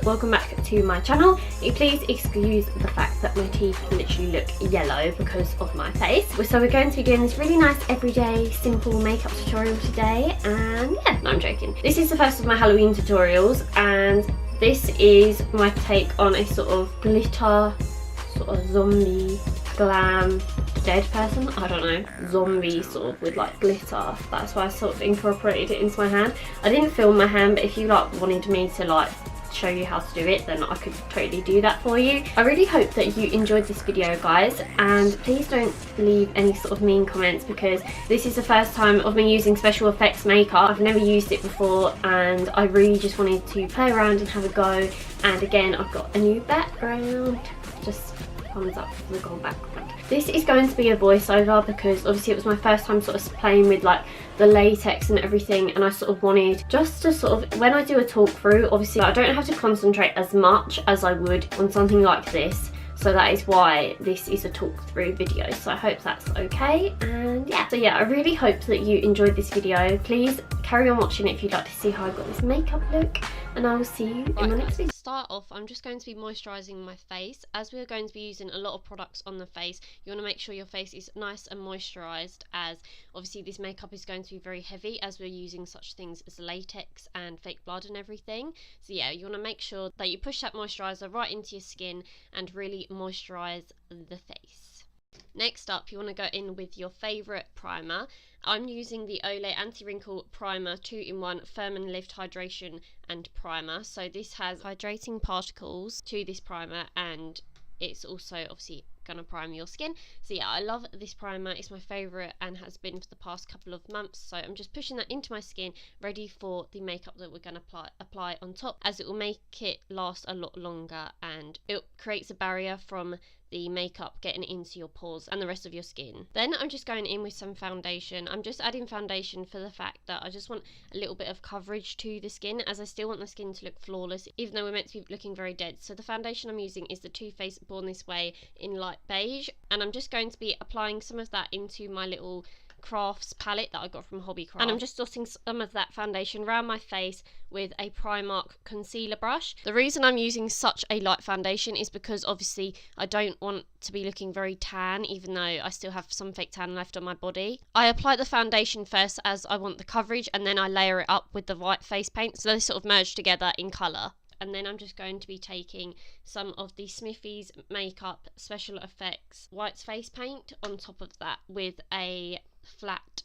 welcome back to my channel. Please excuse the fact that my teeth literally look yellow because of my face. So we're going to be doing this really nice everyday simple makeup tutorial today, and yeah, no, I'm joking. This is the first of my Halloween tutorials, and this is my take on a sort of glitter, sort of zombie, glam, dead person, I don't know, zombie sort of with like glitter. That's why I sort of incorporated it into my hand. I didn't film my hand, but if you like wanted me to like show you how to do it, then I could totally do that for you. I really hope that you enjoyed this video, guys, and please don't leave any sort of mean comments because this is the first time of me using special effects makeup. I've never used it before and I really just wanted to play around and have a go. And again, I've got a new background, just thumbs up for the gold background. This is going to be a voiceover because obviously it was my first time sort of playing with like the latex and everything, and I sort of wanted just to sort of, when I do a talk through, obviously I don't have to concentrate as much as I would on something like this. So that is why this is a talk through video. So I hope that's okay. And yeah, so yeah, I really hope that you enjoyed this video. Please carry on watching if you'd like to see how I got this makeup look, and I will see you in my next video. To start off, I'm just going to be moisturising my face. As we're going to be using a lot of products on the face, you want to make sure your face is nice and moisturised, as obviously this makeup is going to be very heavy as we're using such things as latex and fake blood and everything. So yeah, you want to make sure that you push that moisturiser right into your skin and really moisturise the face. Next up, you want to go in with your favourite primer. I'm using the Olay Anti-Wrinkle Primer 2-in-1 Firm and Lift Hydration and Primer. So this has hydrating particles to this primer, and it's also obviously gonna prime your skin. So yeah, I love this primer. It's my favourite and has been for the past couple of months. So I'm just pushing that into my skin, ready for the makeup that we're gonna apply on top, as it will make it last a lot longer and it creates a barrier from the makeup getting into your pores and the rest of your skin. Then I'm just going in with some foundation. I'm just adding foundation for the fact that I just want a little bit of coverage to the skin, as I still want the skin to look flawless even though we're meant to be looking very dead. So the foundation I'm using is the Too Faced Born This Way in light beige, and I'm just going to be applying some of that into my little crafts palette that I got from Hobbycraft, and I'm just dotting some of that foundation around my face with a Primark concealer brush. The reason I'm using such a light foundation is because obviously I don't want to be looking very tan, even though I still have some fake tan left on my body. I apply the foundation first as I want the coverage, and then I layer it up with the white face paint so they sort of merge together in colour. And then I'm just going to be taking some of the Smithy's Makeup Special Effects White Face Paint on top of that with a flat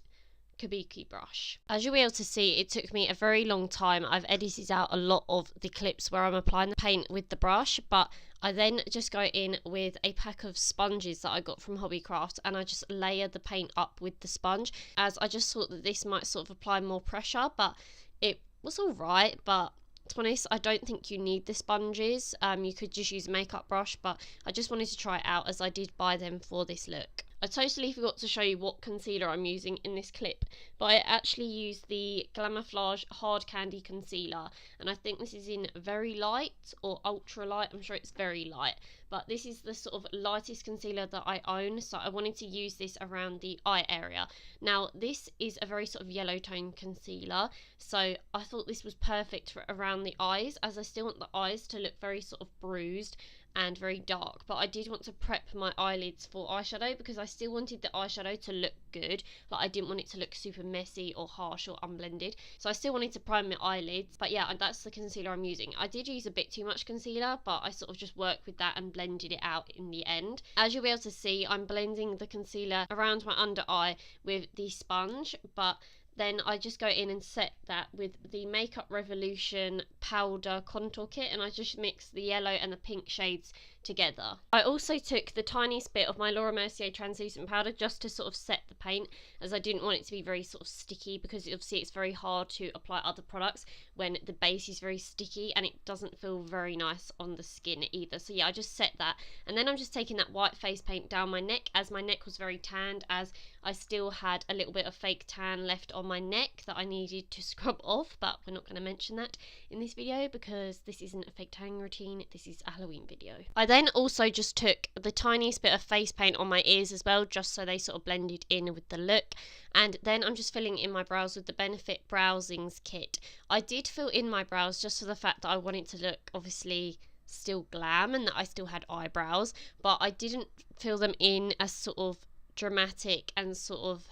kabuki brush. As you'll be able to see, it took me a very long time. I've edited out a lot of the clips where I'm applying the paint with the brush, but I then just go in with a pack of sponges that I got from Hobbycraft, and I just layer the paint up with the sponge, as I just thought that this might sort of apply more pressure, but it was alright. But to be honest, I don't think you need the sponges. You could just use a makeup brush, but I just wanted to try it out as I did buy them for this look. I totally forgot to show you what concealer I'm using in this clip, but I actually used the Glamourlage Hard Candy Concealer, and I think this is in Very Light or Ultra Light. I'm sure it's Very Light, but this is the sort of lightest concealer that I own, so I wanted to use this around the eye area. Now this is a very sort of yellow tone concealer, so I thought this was perfect for around the eyes, as I still want the eyes to look very sort of bruised and very dark, but I did want to prep my eyelids for eyeshadow because I still wanted the eyeshadow to look good. Like, I didn't want it to look super messy or harsh or unblended, so I still wanted to prime my eyelids. But yeah, that's the concealer I'm using. I did use a bit too much concealer, but I sort of just worked with that and blended it out in the end. As you'll be able to see, I'm blending the concealer around my under eye with the sponge, but then I just go in and set that with the Makeup Revolution powder contour kit, and I just mix the yellow and the pink shades together. I also took the tiniest bit of my Laura Mercier translucent powder just to sort of set the paint, as I didn't want it to be very sort of sticky, because obviously it's very hard to apply other products when the base is very sticky and it doesn't feel very nice on the skin either. So yeah, I just set that, and then I'm just taking that white face paint down my neck, as my neck was very tanned, as I still had a little bit of fake tan left on on my neck that I needed to scrub off, but we're not going to mention that in this video because this isn't a fake tanning routine, this is a Halloween video. I then also just took the tiniest bit of face paint on my ears as well, just so they sort of blended in with the look. And then I'm just filling in my brows with the Benefit Browsings kit. I did fill in my brows just for the fact that I wanted to look obviously still glam and that I still had eyebrows, but I didn't fill them in as sort of dramatic and sort of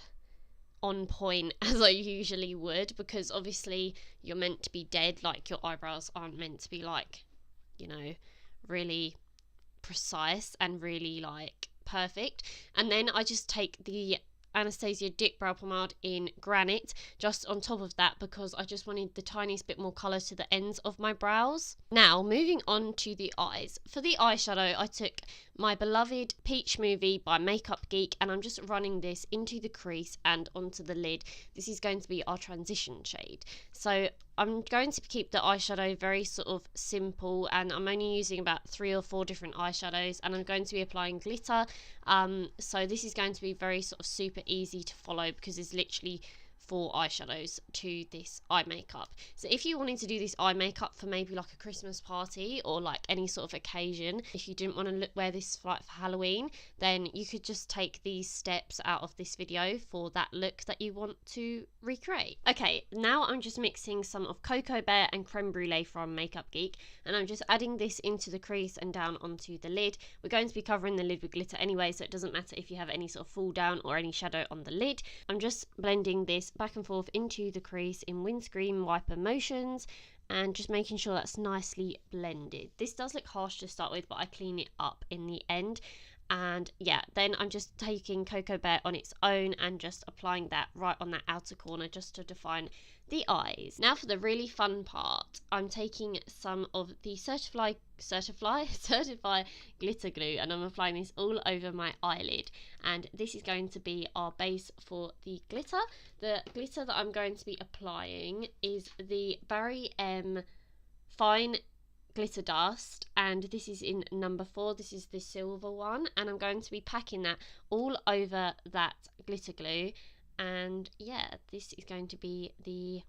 on point as I usually would, because obviously you're meant to be dead, like your eyebrows aren't meant to be like, you know, really precise and really like perfect. And then I just take the Anastasia Dick Brow Pomade in Granite just on top of that because I just wanted the tiniest bit more colour to the ends of my brows. Now moving on to the eyes. For the eyeshadow I took my beloved Peach Movie by Makeup Geek and I'm just running this into the crease and onto the lid. This is going to be our transition shade. So I'm going to keep the eyeshadow very sort of simple and I'm only using about 3 or 4 different eyeshadows and I'm going to be applying glitter. So this is going to be very sort of super easy to follow because it's literally 4 eyeshadows to this eye makeup. So if you wanted to do this eye makeup for maybe like a Christmas party or like any sort of occasion, if you didn't want to wear this like for Halloween, then you could just take these steps out of this video for that look that you want to recreate. Okay, now I'm just mixing some of Cocoa Bear and Creme Brulee from Makeup Geek and I'm just adding this into the crease and down onto the lid. We're going to be covering the lid with glitter anyway, so it doesn't matter if you have any sort of fall down or any shadow on the lid. I'm just blending this back and forth into the crease in windscreen wiper motions and just making sure that's nicely blended. This does look harsh to start with, but I clean it up in the end. And yeah, then I'm just taking Cocoa Bear on its own and just applying that right on that outer corner just to define the eyes. Now for the really fun part, I'm taking some of the certified glitter glue and I'm applying this all over my eyelid, and this is going to be our base for the glitter. The glitter that I'm going to be applying is the Barry M Fine Glitter Dust, and this is in number 4. This is the silver one, and I'm going to be packing that all over that glitter glue. And yeah, this is going to be the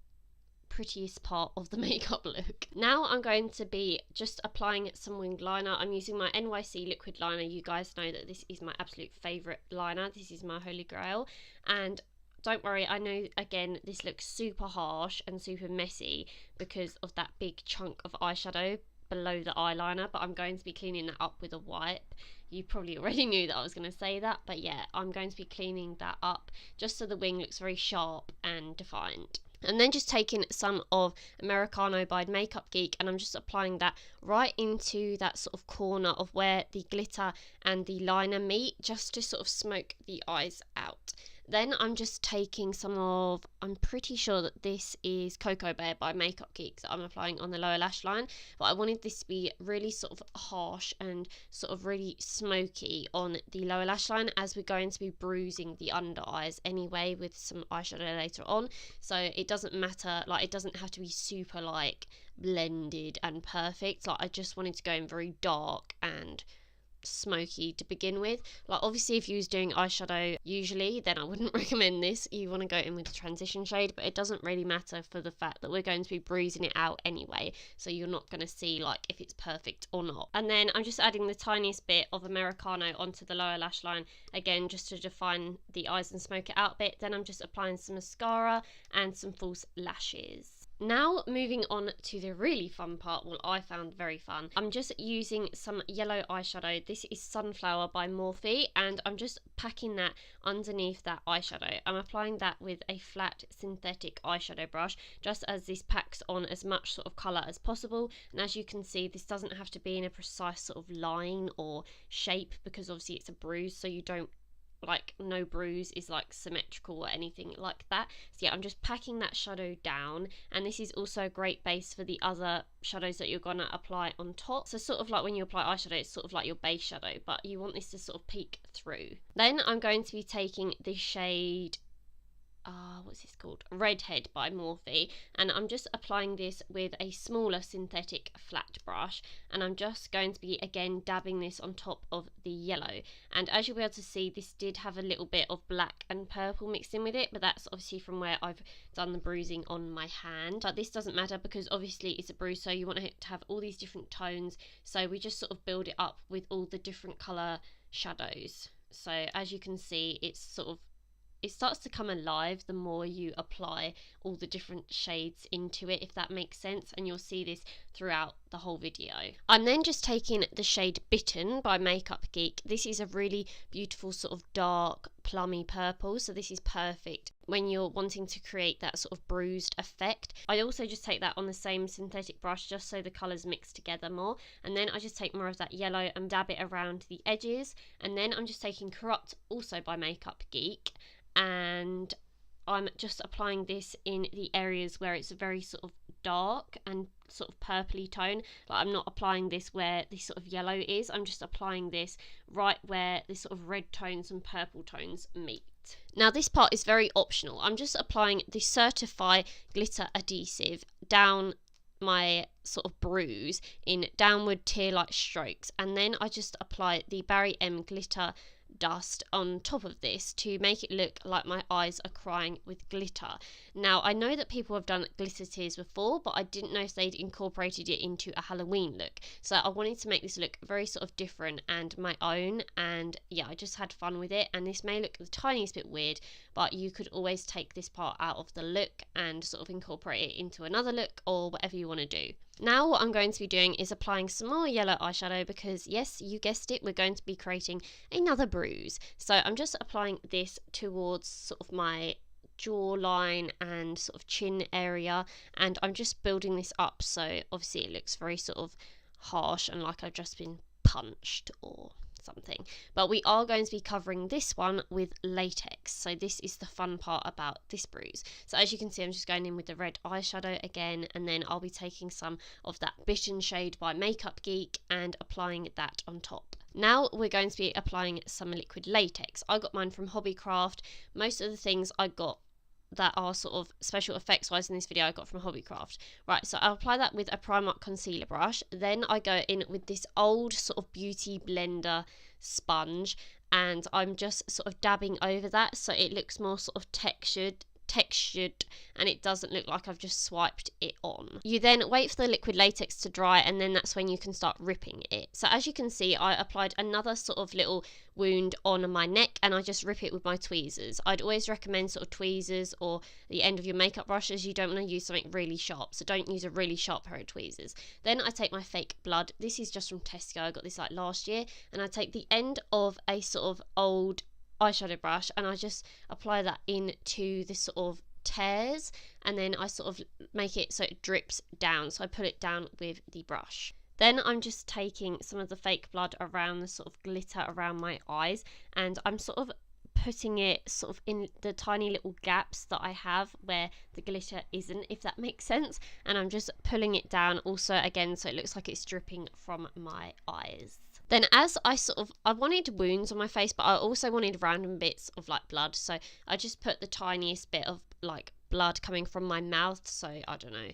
prettiest part of the makeup look. Now I'm going to be just applying some winged liner. I'm using my NYC liquid liner. You guys know that this is my absolute favourite liner. This is my holy grail, and don't worry, I know again this looks super harsh and super messy because of that big chunk of eyeshadow below the eyeliner, but I'm going to be cleaning that up with a wipe. You probably already knew that I was going to say that, but yeah, I'm going to be cleaning that up just so the wing looks very sharp and defined. And then just taking some of Americano by Makeup Geek and I'm just applying that right into that sort of corner of where the glitter and the liner meet, just to sort of smoke the eyes out. Then I'm just taking some of, I'm pretty sure that this is Cocoa Bear by Makeup Geek that I'm applying on the lower lash line, but I wanted this to be really sort of harsh and sort of really smoky on the lower lash line, as we're going to be bruising the under eyes anyway with some eyeshadow later on. So it doesn't matter, like it doesn't have to be super like blended and perfect. Like I just wanted to go in very dark and smoky to begin with. Like obviously if you was doing eyeshadow usually, then I wouldn't recommend this. You want to go in with the transition shade, but it doesn't really matter for the fact that we're going to be bruising it out anyway, so you're not going to see like if it's perfect or not. And then I'm just adding the tiniest bit of Americano onto the lower lash line, again just to define the eyes and smoke it out a bit. Then I'm just applying some mascara and some false lashes. Now moving on to the really fun part, well I found very fun. I'm just using some yellow eyeshadow. This is Sunflower by Morphe and I'm just packing that underneath that eyeshadow. I'm applying that with a flat synthetic eyeshadow brush just as this packs on as much sort of colour as possible. And as you can see, this doesn't have to be in a precise sort of line or shape because obviously it's a bruise, so you don't like no bruise is like symmetrical or anything like that. So yeah, I'm just packing that shadow down, and this is also a great base for the other shadows that you're gonna apply on top. So sort of like when you apply eyeshadow, it's sort of like your base shadow, but you want this to sort of peek through. Then I'm going to be taking the shade what's this called? Redhead by Morphe, and I'm just applying this with a smaller synthetic flat brush, and I'm just going to be again dabbing this on top of the yellow. And as you'll be able to see, this did have a little bit of black and purple mixed in with it, but that's obviously from where I've done the bruising on my hand. But this doesn't matter because obviously it's a bruise, so you want it to have all these different tones, so we just sort of build it up with all the different colour shadows. So as you can see, it starts to come alive the more you apply all the different shades into it, if that makes sense, and you'll see this throughout the whole video. I'm then just taking the shade Bitten by Makeup Geek. This is a really beautiful sort of dark plummy purple, so this is perfect when you're wanting to create that sort of bruised effect. I also just take that on the same synthetic brush just so the colours mix together more, and then I just take more of that yellow and dab it around the edges, and then I'm just taking Corrupt, also by Makeup Geek, and I'm just applying this in the areas where it's a very sort of dark and sort of purpley tone. Like, I'm not applying this where this sort of yellow is, I'm just applying this right where this sort of red tones and purple tones meet. Now this part is very optional. I'm just applying the Certify glitter adhesive down my sort of bruise in downward tear-like strokes, and then I just apply the Barry M glitter dust on top of this to make it look like my eyes are crying with glitter. Now I know that people have done glitter tears before, but I didn't know if they'd incorporated it into a Halloween look, so I wanted to make this look very sort of different and my own, and yeah, I just had fun with it. And this may look the tiniest bit weird, but you could always take this part out of the look and sort of incorporate it into another look or whatever you want to do. Now what I'm going to be doing is applying some more yellow eyeshadow because, yes, you guessed it, we're going to be creating another bruise. So I'm just applying this towards sort of my jawline and sort of chin area, and I'm just building this up so obviously it looks very sort of harsh and like I've just been punched or something. But we are going to be covering this one with latex, so this is the fun part about this bruise. So as you can see, I'm just going in with the red eyeshadow again, and then I'll be taking some of that Bitten shade by Makeup Geek and applying that on top. Now we're going to be applying some liquid latex. I got mine from Hobbycraft. Most of the things I got that are sort of special effects wise in this video I got from Hobbycraft. Right, so I'll apply that with a Primark concealer brush, then I go in with this old sort of beauty blender sponge, and I'm just sort of dabbing over that so it looks more sort of textured and it doesn't look like I've just swiped it on. You then wait for the liquid latex to dry, and then that's when you can start ripping it. So as you can see, I applied another sort of little wound on my neck, and I just rip it with my tweezers. I'd always recommend sort of tweezers or the end of your makeup brush, as you don't want to use something really sharp, so don't use a really sharp pair of tweezers. Then I take my fake blood. This is just from Tesco, I got this like last year, and I take the end of a sort of old eyeshadow brush and I just apply that into the sort of tears, and then I sort of make it so it drips down, so I put it down with the brush. Then I'm just taking some of the fake blood around the sort of glitter around my eyes, and I'm sort of putting it sort of in the tiny little gaps that I have where the glitter isn't, if that makes sense, and I'm just pulling it down also again so it looks like it's dripping from my eyes. Then as I wanted wounds on my face, but I also wanted random bits of like blood, so I just put the tiniest bit of like blood coming from my mouth, so I don't know,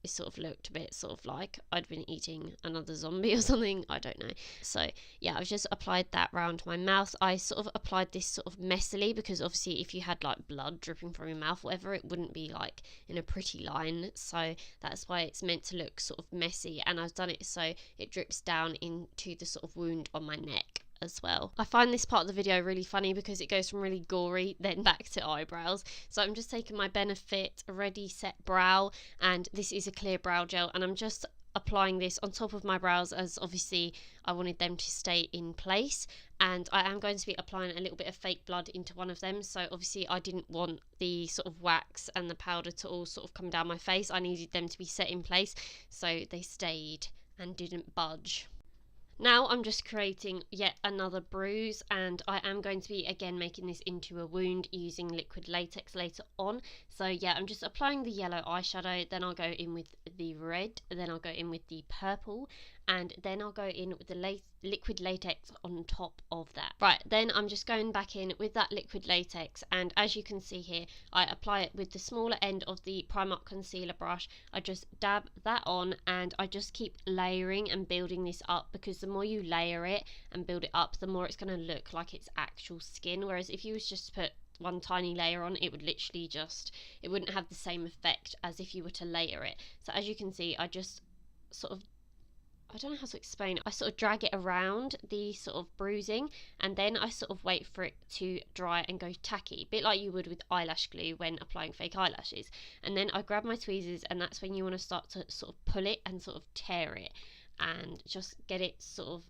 it sort of looked a bit sort of like I'd been eating another zombie or something, I don't know. So yeah, I've just applied that round my mouth. I sort of applied this sort of messily because obviously if you had like blood dripping from your mouth, whatever, it wouldn't be like in a pretty line, so that's why it's meant to look sort of messy, and I've done it so it drips down into the sort of wound on my neck as well. I find this part of the video really funny because it goes from really gory then back to eyebrows. So I'm just taking my Benefit Ready Set Brow, and this is a clear brow gel, and I'm just applying this on top of my brows as obviously I wanted them to stay in place, and I am going to be applying a little bit of fake blood into one of them, so obviously I didn't want the sort of wax and the powder to all sort of come down my face. I needed them to be set in place so they stayed and didn't budge. Now I'm just creating yet another bruise, and I am going to be again making this into a wound using liquid latex later on. So yeah, I'm just applying the yellow eyeshadow, then I'll go in with the red, then I'll go in with the purple, and then I'll go in with the liquid latex on top of that. Right, then I'm just going back in with that liquid latex, and as you can see here, I apply it with the smaller end of the Primark concealer brush. I just dab that on, and I just keep layering and building this up, because the more you layer it and build it up, the more it's going to look like it's actual skin. Whereas if you was just to put one tiny layer on, it would literally just, it wouldn't have the same effect as if you were to layer it. So as you can see, I just sort of, I don't know how to explain it, I sort of drag it around the sort of bruising, and then I sort of wait for it to dry and go tacky, a bit like you would with eyelash glue when applying fake eyelashes. And then I grab my tweezers, and that's when you want to start to sort of pull it and sort of tear it and just get it sort of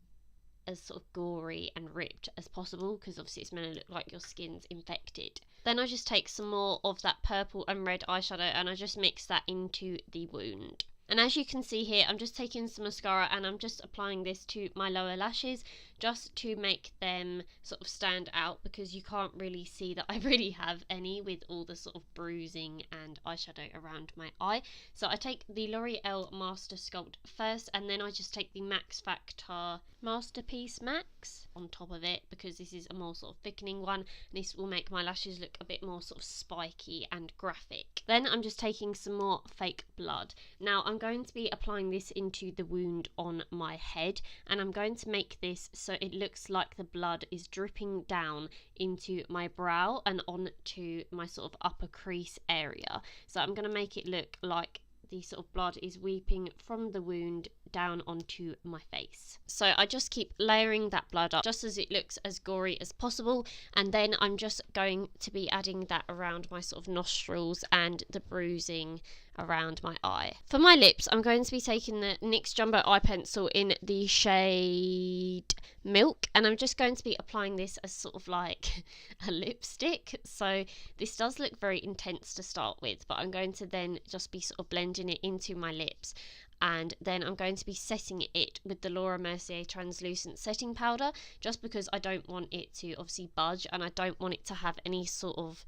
as sort of gory and ripped as possible, because obviously it's meant to look like your skin's infected. Then I just take some more of that purple and red eyeshadow, and I just mix that into the wound. And as you can see here, I'm just taking some mascara and I'm just applying this to my lower lashes, just to make them sort of stand out, because you can't really see that I really have any with all the sort of bruising and eyeshadow around my eye. So I take the L'Oreal Master Sculpt first, and then I just take the Max Factor Masterpiece Max on top of it, because this is a more sort of thickening one, and this will make my lashes look a bit more sort of spiky and graphic. Then I'm just taking some more fake blood. Now I'm going to be applying this into the wound on my head, and I'm going to make this so it looks like the blood is dripping down into my brow and onto my sort of upper crease area. So I'm going to make it look like the sort of blood is weeping from the wound down onto my face. So I just keep layering that blood up just as it looks as gory as possible, and then I'm just going to be adding that around my sort of nostrils and the bruising around my eye. For my lips, I'm going to be taking the NYX Jumbo Eye Pencil in the shade Milk, and I'm just going to be applying this as sort of like a lipstick. So this does look very intense to start with, but I'm going to then just be sort of blending it into my lips, and then I'm going to be setting it with the Laura Mercier translucent setting powder, just because I don't want it to obviously budge, and I don't want it to have any sort of,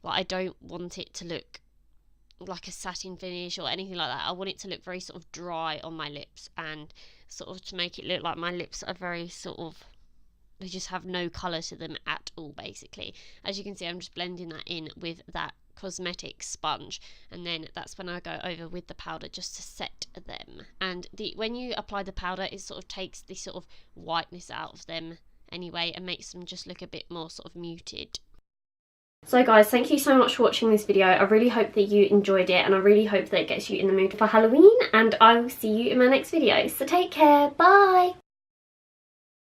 like, I don't want it to look like a satin finish or anything like that. I want it to look very sort of dry on my lips, and sort of to make it look like my lips are very sort of, they just have no colour to them at all, basically. As you can see, I'm just blending that in with that cosmetic sponge, and then that's when I go over with the powder just to set them. And when you apply the powder, it sort of takes the sort of whiteness out of them anyway, and makes them just look a bit more sort of muted. So guys, thank you so much for watching this video. I really hope that you enjoyed it, and I really hope that it gets you in the mood for Halloween, and I will see you in my next video. So take care, bye!